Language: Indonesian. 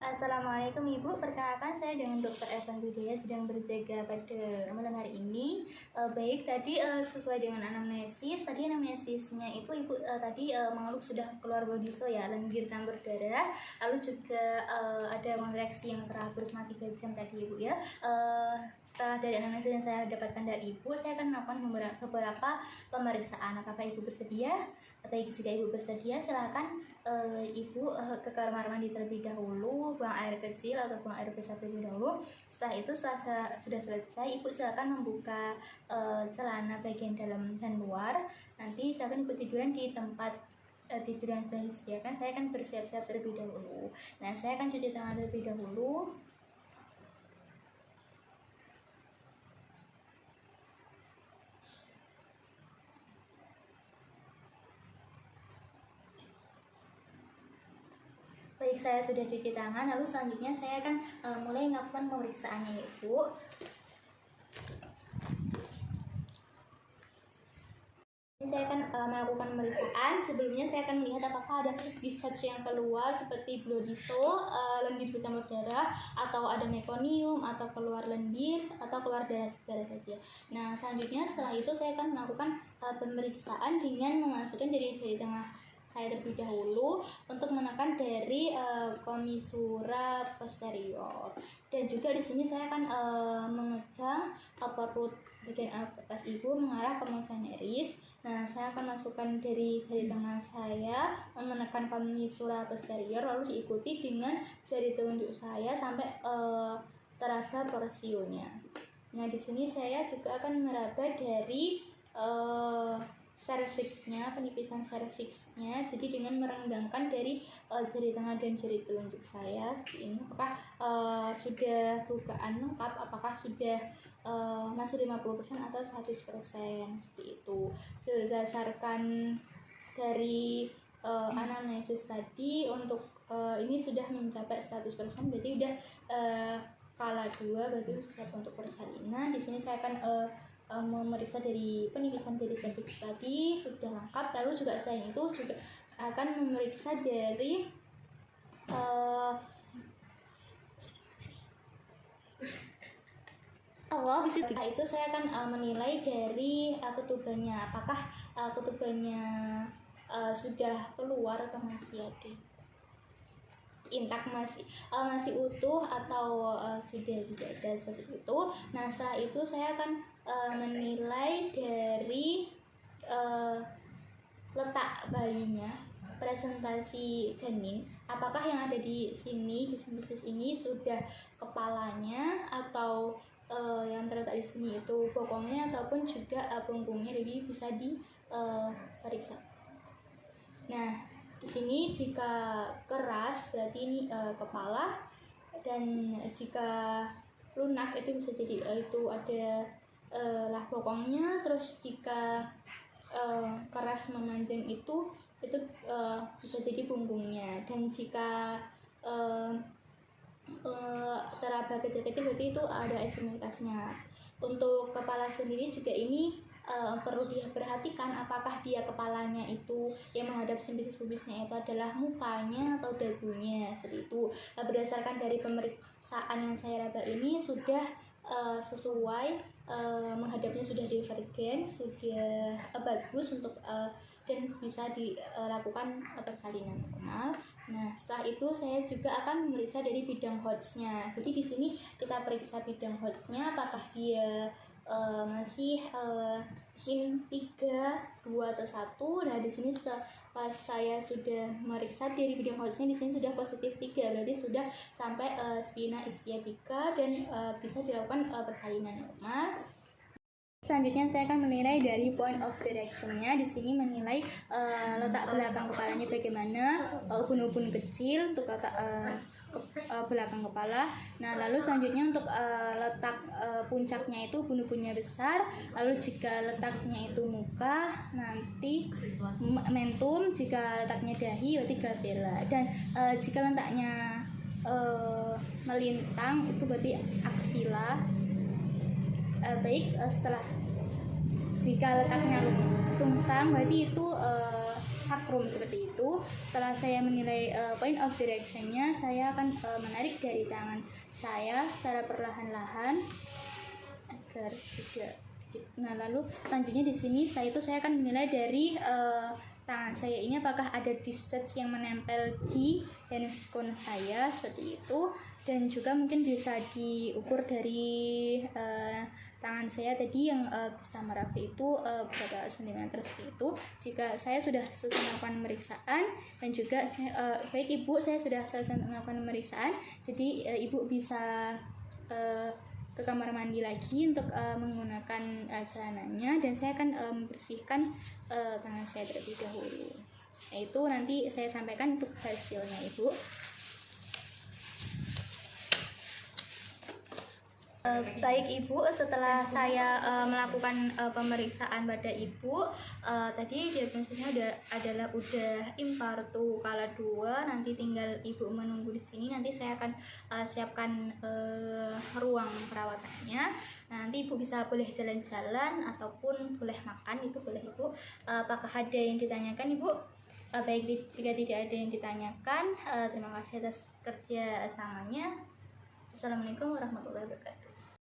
Assalamualaikum Ibu, perkenalkan saya dengan Dr. Evan Budaya sedang berjaga pada malam hari ini. Baik, tadi sesuai dengan anamnesis, tadi anamnesisnya itu Ibu tadi mengeluh sudah keluar body so ya, lendir campur darah, lalu juga ada kontraksi yang teratur selama 3 jam tadi Ibu ya. Setelah dari anamnesis yang saya dapatkan dari Ibu, saya akan melakukan beberapa pemeriksaan. Apakah Ibu bersedia? Baik, jika Ibu bersedia, silakan Ibu ke kamar mandi terlebih dahulu, buang air kecil atau buang air besar terlebih dahulu. Setelah itu, sudah selesai, Ibu silakan membuka celana bagian dalam dan luar. Nanti silakan Ibu tiduran di tempat tidur yang sudah disediakan. Saya akan bersiap-siap terlebih dahulu. Nah, saya akan cuci tangan terlebih dahulu. Baik, saya sudah cuci tangan, lalu selanjutnya saya akan mulai melakukan pemeriksaannya Ibu. Saya akan melakukan pemeriksaan. Sebelumnya saya akan melihat apakah ada discharge yang keluar seperti bloody so, lendir bercampur darah, atau ada mekonium, atau keluar lendir, atau keluar darah segar saja. Nah, selanjutnya setelah itu saya akan melakukan pemeriksaan dengan memasukkan dari tengah saya terlebih dahulu untuk menekan dari komisura posterior, dan juga di sini saya akan memegang perut bagian atas Ibu mengarah ke veneris. Nah, saya akan masukkan dari jari tengah saya menekan komisura posterior, lalu diikuti dengan jari telunjuk saya sampai teraba porsionya. Nah, di sini saya juga akan meraba dari cervixnya, penipisan cervixnya, jadi dengan merenggangkan dari jari tengah dan jari telunjuk saya seperti ini. Apakah sudah bukaan lengkap, apakah sudah masih 50% atau 100% seperti itu. Berdasarkan dari anamnesis tadi, untuk ini sudah mencapai 100%, berarti udah kala 2, berarti siap untuk persalinan. Di sini saya akan memeriksa dari penipisan dari cervix tadi sudah lengkap, lalu juga selain itu juga akan memeriksa dari setelah itu saya akan menilai dari ketubannya, apakah ketubannya sudah keluar atau masih ada intak, masih utuh, atau sudah tidak ada seperti itu. Nah, setelah itu saya akan menilai dari letak bayinya, presentasi janin, apakah yang ada di sini, di sintesis ini sudah kepalanya, atau yang terletak di sini itu bokongnya ataupun juga punggungnya, jadi bisa diperiksa. Nah, di sini jika keras berarti ini kepala, dan jika lunak itu bisa jadi itu ada lah bokongnya. Terus jika keras memanjang itu bisa jadi punggungnya, dan jika teraba kecil-kecil berarti itu ada ekstremitasnya. Untuk kepala sendiri juga ini perlu diperhatikan apakah dia kepalanya itu yang menghadap simpisis pubisnya itu adalah mukanya atau dagunya, seperti itu. Berdasarkan dari pemeriksaan yang saya raba ini sudah sesuai, menghadapnya sudah divergen, sudah bagus untuk dan bisa dilakukan persalinan normal. Nah, setelah itu saya juga akan memeriksa dari bidang Hodge-nya. Jadi di sini kita periksa bidang Hodge-nya apakah dia masih min 3, 2 atau 1. Nah, di sini setelah saya sudah meriksa dari bidang Hodge-nya, di sini sudah positif 3, berarti sudah sampai spina ischiopica dan bisa dilakukan persalinan normal. Selanjutnya saya akan menilai dari point of direction-nya. Di sini menilai letak belakang kepalanya bagaimana, ubun-ubun kecil untuk belakang kepala. Nah, lalu selanjutnya untuk letak puncaknya itu ubun-ubunnya besar. Lalu jika letaknya itu muka, nanti mentum. Jika letaknya dahi, berarti glabella. Dan jika letaknya melintang, itu berarti aksila. Baik, setelah jika letaknya sungsang, berarti itu sakrum seperti itu. Setelah saya menilai point of directionnya, saya akan menarik dari tangan saya secara perlahan-lahan agar tidak. Nah, lalu selanjutnya di sini setelah itu saya akan menilai dari tangan saya ini apakah ada discharge yang menempel di tennis cone saya seperti itu, dan juga mungkin bisa diukur dari tangan saya tadi yang bisa merapi itu berapa sentimeter seperti itu. Jika saya sudah selesai melakukan pemeriksaan dan juga baik ibu, saya sudah selesai melakukan pemeriksaan, jadi ibu bisa ke kamar mandi lagi untuk menggunakan celananya, dan saya akan membersihkan tangan saya terlebih dahulu. Nah, itu nanti saya sampaikan untuk hasilnya ibu. Baik ibu, setelah saya melakukan pemeriksaan pada ibu, tadi diagnosisnya adalah udah infartu skala 2. Nanti tinggal ibu menunggu di sini. Nanti saya akan siapkan ruang perawatannya. Nanti ibu bisa boleh jalan-jalan ataupun boleh makan, itu boleh ibu. Apakah ada yang ditanyakan ibu? Baik, jika tidak ada yang ditanyakan, terima kasih atas kerja samanya. Assalamualaikum warahmatullahi wabarakatuh.